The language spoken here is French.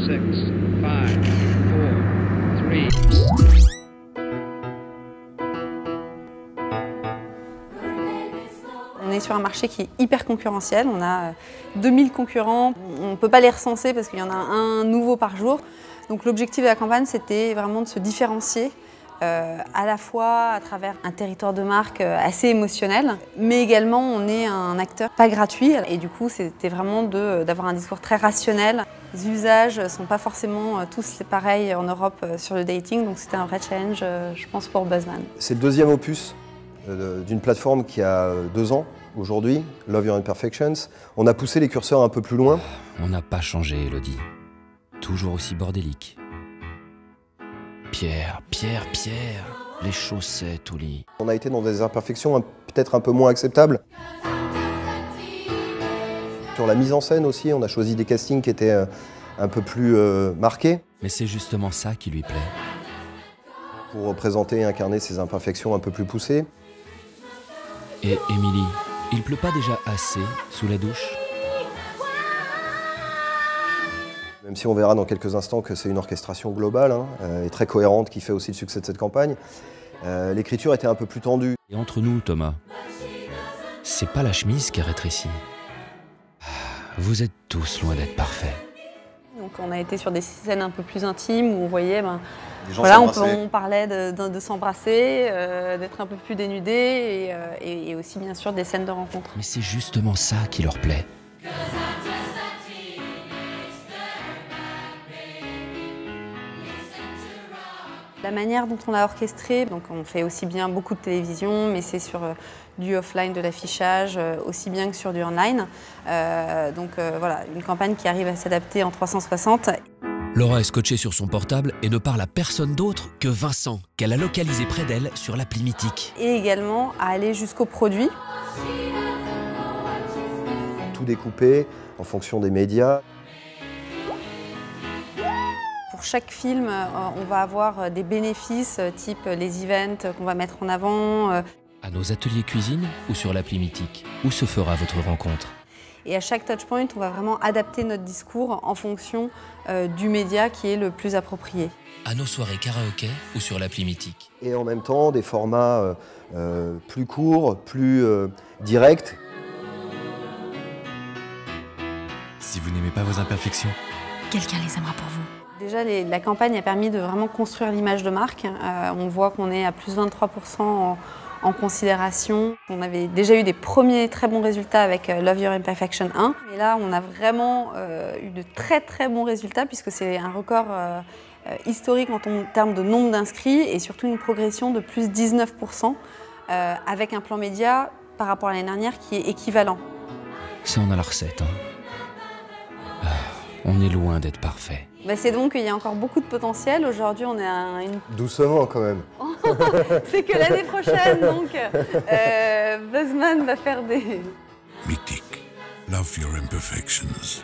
On est sur un marché qui est hyper concurrentiel, on a 2000 concurrents, on ne peut pas les recenser parce qu'il y en a un nouveau par jour. Donc l'objectif de la campagne, c'était vraiment de se différencier à la fois à travers un territoire de marque assez émotionnel, mais également on est un acteur pas gratuit et du coup c'était vraiment d'avoir un discours très rationnel. Les usages ne sont pas forcément tous pareils en Europe sur le dating, donc c'était un vrai challenge je pense pour Buzzman. C'est le deuxième opus d'une plateforme qui a 2 ans aujourd'hui, Love Your Imperfections. On a poussé les curseurs un peu plus loin. On n'a pas changé, Elodie. Toujours aussi bordélique. Pierre, les chaussettes au lit. On a été dans des imperfections peut-être un peu moins acceptables. Sur la mise en scène aussi, on a choisi des castings qui étaient un peu plus marqués. Mais c'est justement ça qui lui plaît. Pour représenter et incarner ces imperfections un peu plus poussées. Et Émilie, il pleut pas déjà assez sous la douche? Même si on verra dans quelques instants que c'est une orchestration globale et très cohérente qui fait aussi le succès de cette campagne, l'écriture était un peu plus tendue. Et entre nous, Thomas, c'est pas la chemise qui a rétréci. Vous êtes tous loin d'être parfaits. Donc on a été sur des scènes un peu plus intimes où on voyait, voilà, on parlait de s'embrasser, d'être un peu plus dénudé et aussi bien sûr des scènes de rencontre. Mais c'est justement ça qui leur plaît. La manière dont on l'a orchestré, donc on fait aussi bien beaucoup de télévision, mais c'est sur du offline, de l'affichage, aussi bien que sur du online. Voilà, une campagne qui arrive à s'adapter en 360. Laura est scotchée sur son portable et ne parle à personne d'autre que Vincent, qu'elle a localisé près d'elle sur l'appli Mythique. Et également à aller jusqu'au produit. Tout découpé en fonction des médias. Pour chaque film, on va avoir des bénéfices, type les events qu'on va mettre en avant. À nos ateliers cuisine ou sur l'appli Mythique? Où se fera votre rencontre? Et à chaque touchpoint, on va vraiment adapter notre discours en fonction du média qui est le plus approprié. À nos soirées karaoké ou sur l'appli Mythique? Et en même temps, des formats plus courts, plus directs. Si vous n'aimez pas vos imperfections, quelqu'un les aimera pour vous. Déjà, la campagne a permis de vraiment construire l'image de marque. On voit qu'on est à plus 23% en considération. On avait déjà eu des premiers très bons résultats avec Love Your Imperfection 1. Et là, on a vraiment eu de très très bons résultats puisque c'est un record historique en termes de nombre d'inscrits et surtout une progression de plus 19% avec un plan média par rapport à l'année dernière qui est équivalent. Ça, on a la recette. On est loin d'être parfait. C'est donc qu'il y a encore beaucoup de potentiel. Aujourd'hui, on est à une... Doucement quand même. C'est que l'année prochaine, donc Buzzman va faire des... Mythique, Love Your Imperfections.